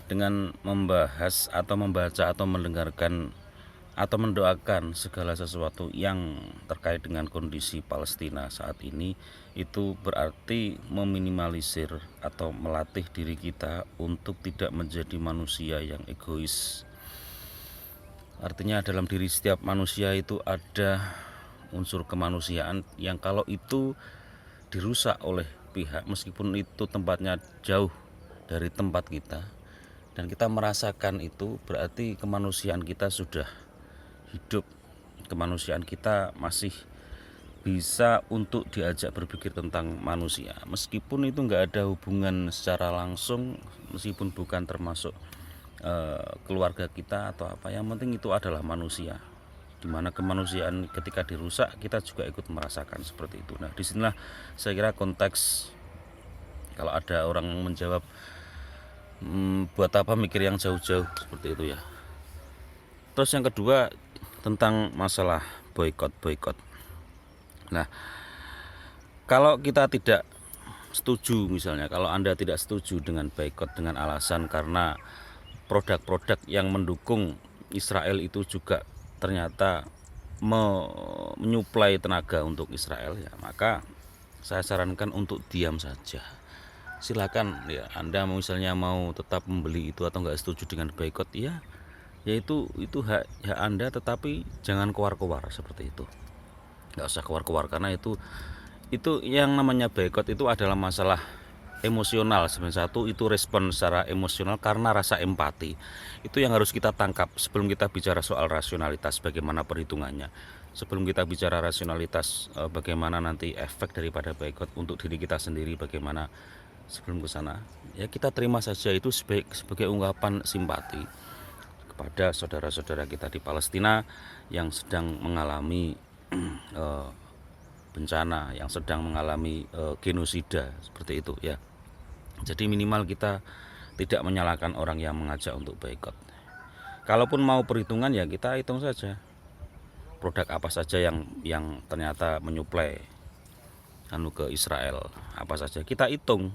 dengan membahas atau membaca atau mendengarkan atau mendoakan segala sesuatu yang terkait dengan kondisi Palestina saat ini, itu berarti meminimalisir atau melatih diri kita untuk tidak menjadi manusia yang egois. Artinya dalam diri setiap manusia itu ada unsur kemanusiaan yang kalau itu dirusak oleh pihak, meskipun itu tempatnya jauh dari tempat kita, dan kita merasakan itu, berarti kemanusiaan kita sudah hidup, kemanusiaan kita masih bisa untuk diajak berpikir tentang manusia, meskipun itu nggak ada hubungan secara langsung, meskipun bukan termasuk keluarga kita atau apa, yang penting itu adalah manusia, dimana kemanusiaan ketika dirusak kita juga ikut merasakan seperti itu. Nah, disinilah saya kira konteks kalau ada orang menjawab buat apa mikir yang jauh-jauh seperti itu ya. Terus yang kedua tentang masalah boykot. Nah, kalau kita tidak setuju, misalnya kalau Anda tidak setuju dengan boykot dengan alasan karena produk-produk yang mendukung Israel itu juga ternyata menyuplai tenaga untuk Israel, ya maka saya sarankan untuk diam saja. Silakan ya, Anda misalnya mau tetap membeli itu atau nggak setuju dengan boykot, ya itu hak Anda, tetapi jangan keluar-keluar seperti itu. Nggak usah keluar-keluar, karena itu yang namanya boykot itu adalah masalah emosional. Sebenarnya satu itu respon secara emosional karena rasa empati. Itu yang harus kita tangkap sebelum kita bicara soal rasionalitas, bagaimana perhitungannya. Sebelum kita bicara rasionalitas, bagaimana nanti efek daripada boykot untuk diri kita sendiri, bagaimana sebelum ke sana, ya kita terima saja itu sebagai ungkapan simpati kepada saudara-saudara kita di Palestina yang sedang mengalami bencana, yang sedang mengalami genosida seperti itu ya. Jadi minimal kita tidak menyalahkan orang yang mengajak untuk boykot. Kalaupun mau perhitungan, ya kita hitung saja produk apa saja yang ternyata menyuplai ke Israel, apa saja kita hitung.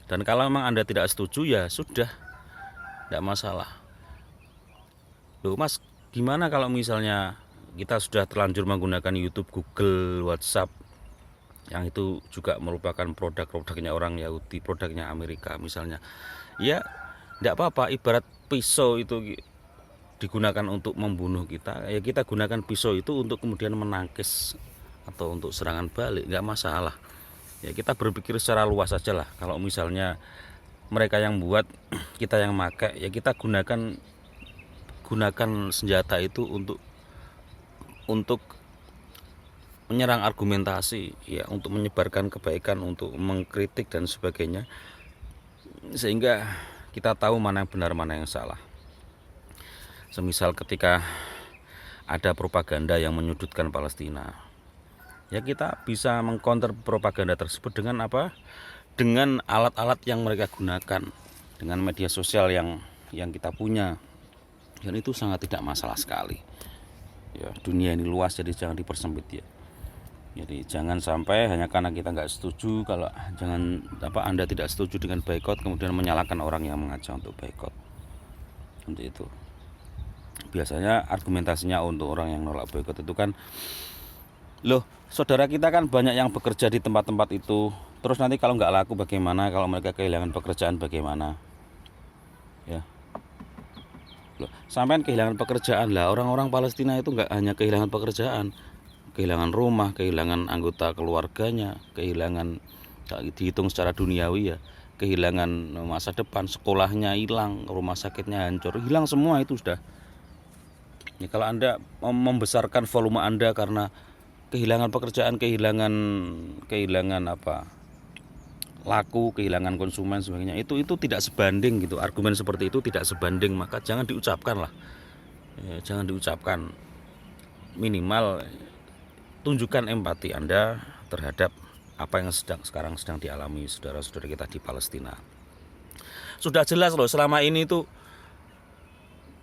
Dan kalau memang Anda tidak setuju, ya sudah, tidak masalah. Loh Mas, gimana kalau misalnya kita sudah terlanjur menggunakan YouTube, Google, WhatsApp, yang itu juga merupakan produk-produknya orang Yahudi, produknya Amerika misalnya, ya tidak apa-apa. Ibarat pisau itu digunakan untuk membunuh kita, ya kita gunakan pisau itu untuk kemudian menangkis atau untuk serangan balik, nggak masalah. Ya kita berpikir secara luas saja lah. Kalau misalnya mereka yang buat, kita yang pakai, ya kita gunakan senjata itu untuk menyerang argumentasi, ya untuk menyebarkan kebaikan, untuk mengkritik dan sebagainya, sehingga kita tahu mana yang benar, mana yang salah. Semisal ketika ada propaganda yang menyudutkan Palestina, ya kita bisa mengcounter propaganda tersebut dengan apa? Dengan alat-alat yang mereka gunakan, dengan media sosial yang kita punya, dan itu sangat tidak masalah sekali. Ya, dunia ini luas, jadi jangan dipersempit ya. Jadi jangan sampai hanya karena kita nggak setuju, kalau Anda tidak setuju dengan boykot kemudian menyalahkan orang yang mengajak untuk boykot. Untuk itu. Biasanya argumentasinya untuk orang yang nolak boykot itu kan, loh saudara kita kan banyak yang bekerja di tempat-tempat itu, terus nanti kalau nggak laku bagaimana, kalau mereka kehilangan pekerjaan bagaimana, ya. Loh, sampai kehilangan pekerjaan lah, orang-orang Palestina itu nggak hanya kehilangan pekerjaan, kehilangan rumah, kehilangan anggota keluarganya, kehilangan, dihitung secara duniawi ya, kehilangan masa depan, sekolahnya hilang, rumah sakitnya hancur, hilang semua itu sudah. Ya, kalau Anda membesarkan volume Anda karena kehilangan pekerjaan, kehilangan apa, laku, kehilangan konsumen sebagainya, itu tidak sebanding gitu. Argumen seperti itu tidak sebanding, maka jangan diucapkan lah. Ya, jangan diucapkan. Minimal tunjukkan empati Anda terhadap apa yang sekarang sedang dialami saudara-saudara kita di Palestina. Sudah jelas loh, selama ini tuh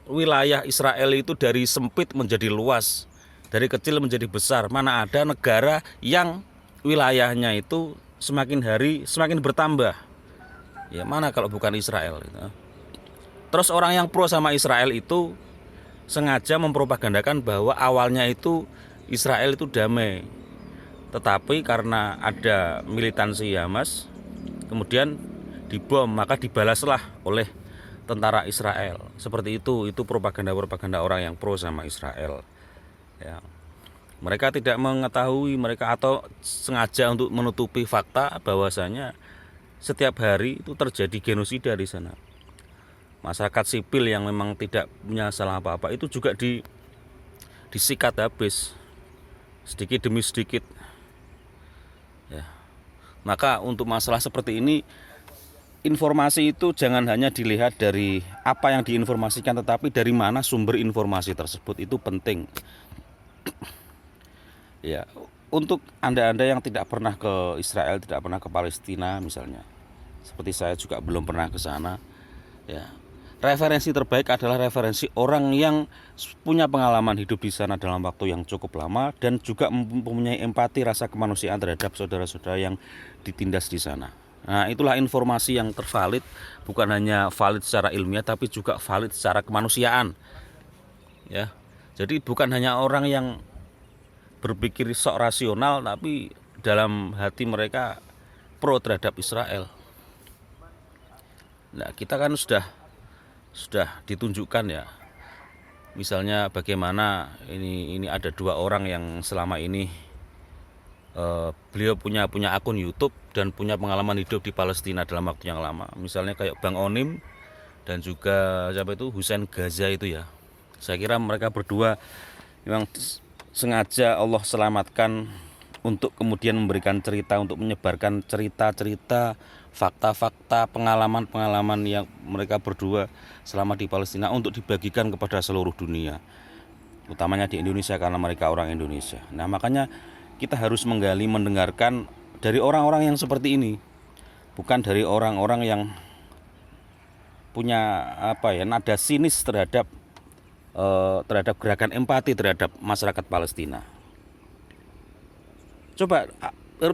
wilayah Israel itu dari sempit menjadi luas, dari kecil menjadi besar. Mana ada negara yang wilayahnya itu semakin hari semakin bertambah. Ya mana kalau bukan Israel gitu. Terus orang yang pro sama Israel itu sengaja mempropagandakan bahwa awalnya itu Israel itu damai, tetapi karena ada militansi Hamas kemudian dibom, maka dibalaslah oleh tentara Israel. Seperti itu propaganda orang yang pro sama Israel ya. Mereka tidak mengetahui mereka atau sengaja untuk menutupi fakta bahwasanya setiap hari itu terjadi genosida di sana. Masyarakat sipil yang memang tidak punya salah apa-apa itu juga disikat habis sedikit demi sedikit ya. Maka untuk masalah seperti ini, informasi itu jangan hanya dilihat dari apa yang diinformasikan, tetapi dari mana sumber informasi tersebut, itu penting ya. Untuk anda yang tidak pernah ke Israel, tidak pernah ke Palestina misalnya, seperti saya juga belum pernah ke sana ya, referensi terbaik adalah referensi orang yang punya pengalaman hidup di sana dalam waktu yang cukup lama dan juga mempunyai empati, rasa kemanusiaan terhadap saudara-saudara yang ditindas di sana. Nah, itulah informasi yang tervalid, bukan hanya valid secara ilmiah tapi juga valid secara kemanusiaan. Ya. Jadi bukan hanya orang yang berpikir sok rasional tapi dalam hati mereka pro terhadap Israel. Nah, kita kan sudah ditunjukkan ya, misalnya bagaimana ini ada 2 orang yang selama ini beliau punya akun YouTube dan punya pengalaman hidup di Palestina dalam waktu yang lama, misalnya kayak Bang Onim dan juga siapa itu Husain Gaza itu ya. Saya kira mereka berdua memang sengaja Allah selamatkan untuk kemudian memberikan cerita, untuk menyebarkan cerita-cerita, fakta-fakta, pengalaman-pengalaman yang mereka berdua selama di Palestina untuk dibagikan kepada seluruh dunia, utamanya di Indonesia karena mereka orang Indonesia. Nah, makanya kita harus menggali, mendengarkan dari orang-orang yang seperti ini, bukan dari orang-orang yang punya nada sinis terhadap gerakan empati terhadap masyarakat Palestina. Coba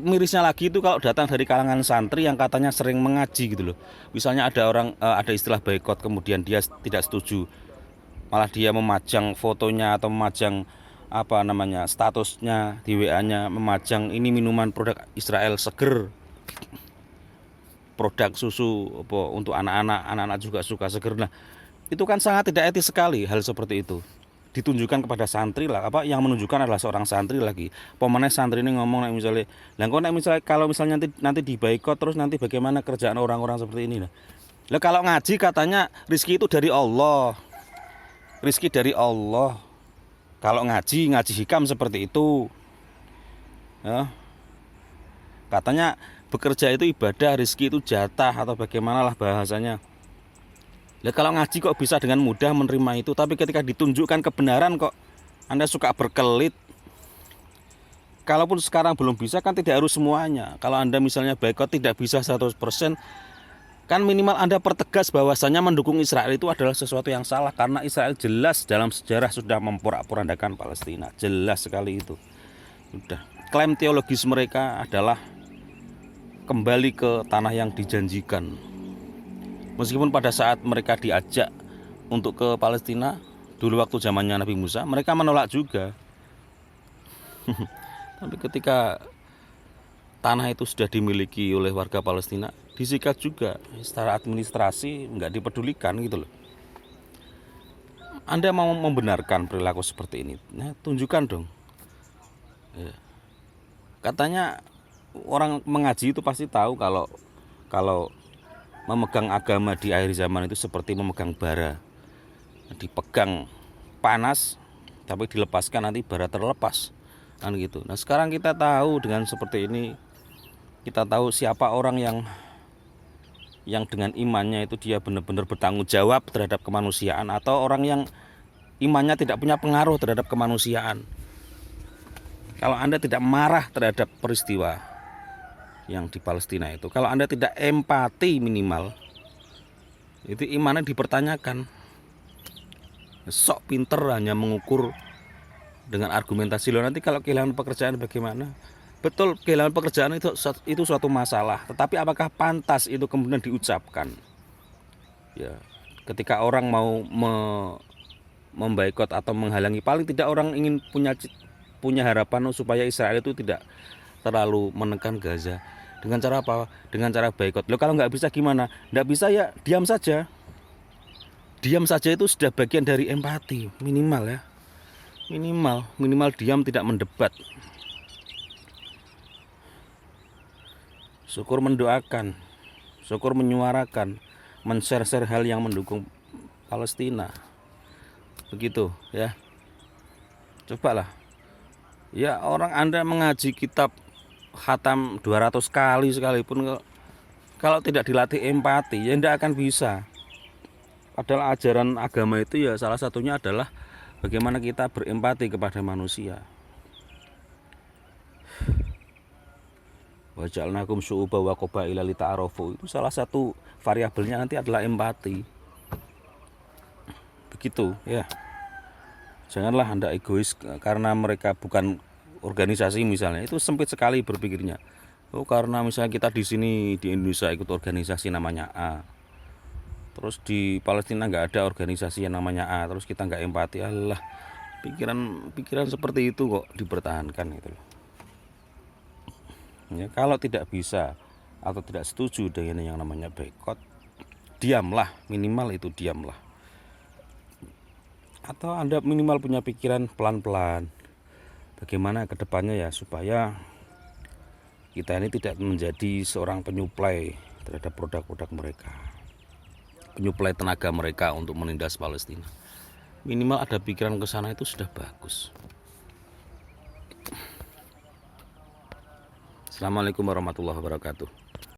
mirisnya lagi itu kalau datang dari kalangan santri yang katanya sering mengaji gitu loh. Misalnya ada istilah boikot, kemudian dia tidak setuju, malah dia memajang fotonya atau memajang statusnya di WA-nya, memajang ini minuman produk Israel seger, produk susu untuk anak-anak juga suka seger. Nah, itu kan sangat tidak etis sekali hal seperti itu ditunjukkan kepada santri lah, yang menunjukkan adalah seorang santri lagi. Pemenang santri ini ngomong misalnya, kalau misalnya nanti dibaikot terus nanti bagaimana kerjaan orang-orang seperti ini. Lah kalau ngaji katanya rizki itu dari Allah. Rizki dari Allah. Kalau ngaji hikam seperti itu. Ya. Katanya bekerja itu ibadah, rizki itu jatah atau bagaimanalah bahasanya. Ya, kalau ngaji kok bisa dengan mudah menerima itu, tapi ketika ditunjukkan kebenaran kok Anda suka berkelit. Kalaupun sekarang belum bisa kan tidak harus semuanya. Kalau Anda misalnya boikot tidak bisa 100%, kan minimal Anda pertegas bahwasanya mendukung Israel itu adalah sesuatu yang salah, karena Israel jelas dalam sejarah sudah memporak-porandakan Palestina. Jelas sekali itu. Sudah. Klaim teologis mereka adalah kembali ke tanah yang dijanjikan. Meskipun pada saat mereka diajak untuk ke Palestina dulu waktu zamannya Nabi Musa, mereka menolak juga. Tapi ketika tanah itu sudah dimiliki oleh warga Palestina, disikat juga secara administrasi, nggak dipedulikan gitu loh. Anda mau membenarkan perilaku seperti ini, nah tunjukkan dong ya. Katanya orang mengaji itu pasti tahu kalau memegang agama di akhir zaman itu seperti memegang bara, dipegang panas tapi dilepaskan nanti bara terlepas kan gitu. Nah, sekarang kita tahu dengan seperti ini, kita tahu siapa orang yang dengan imannya itu dia benar-benar bertanggung jawab terhadap kemanusiaan, atau orang yang imannya tidak punya pengaruh terhadap kemanusiaan. Kalau Anda tidak marah terhadap peristiwa yang di Palestina itu, kalau Anda tidak empati minimal, itu imannya dipertanyakan. Sok pinter hanya mengukur dengan argumentasi. Loh, nanti kalau kehilangan pekerjaan bagaimana? Betul, kehilangan pekerjaan itu suatu masalah, tetapi apakah pantas itu kemudian diucapkan? Ya, Ketika orang mau memboikot atau menghalangi, paling tidak orang ingin punya harapan supaya Israel itu tidak terlalu menekan Gaza. Dengan cara apa? Dengan cara boikot. Loh, kalau nggak bisa gimana? Nggak bisa ya diam saja. Diam saja itu sudah bagian dari empati, minimal ya. Minimal diam, tidak mendebat. Syukur mendoakan, syukur menyuarakan, men-share hal yang mendukung Palestina. Begitu ya. Cobalah. Ya, orang Anda mengaji kitab khatam 200 kali sekalipun, kalau tidak dilatih empati ya tidak akan bisa. Padahal ajaran agama itu ya salah satunya adalah bagaimana kita berempati kepada manusia. Wa ja'alnakum syu'uban wa qabaila lita'arafu, itu salah satu variabelnya nanti adalah empati. Begitu ya. Janganlah Anda egois karena mereka bukan organisasi misalnya, itu sempit sekali berpikirnya. Oh, karena misalnya kita di sini di Indonesia ikut organisasi namanya A, terus di Palestina nggak ada organisasi yang namanya A, terus kita nggak empati. Allah, pikiran seperti itu kok dipertahankan itu. Ya, kalau tidak bisa atau tidak setuju dengan yang namanya boikot, diamlah, minimal itu diamlah. Atau Anda minimal punya pikiran pelan-pelan bagaimana kedepannya ya, supaya kita ini tidak menjadi seorang penyuplai terhadap produk-produk mereka, penyuplai tenaga mereka untuk menindas Palestina. Minimal ada pikiran ke sana, itu sudah bagus. Assalamualaikum warahmatullahi wabarakatuh.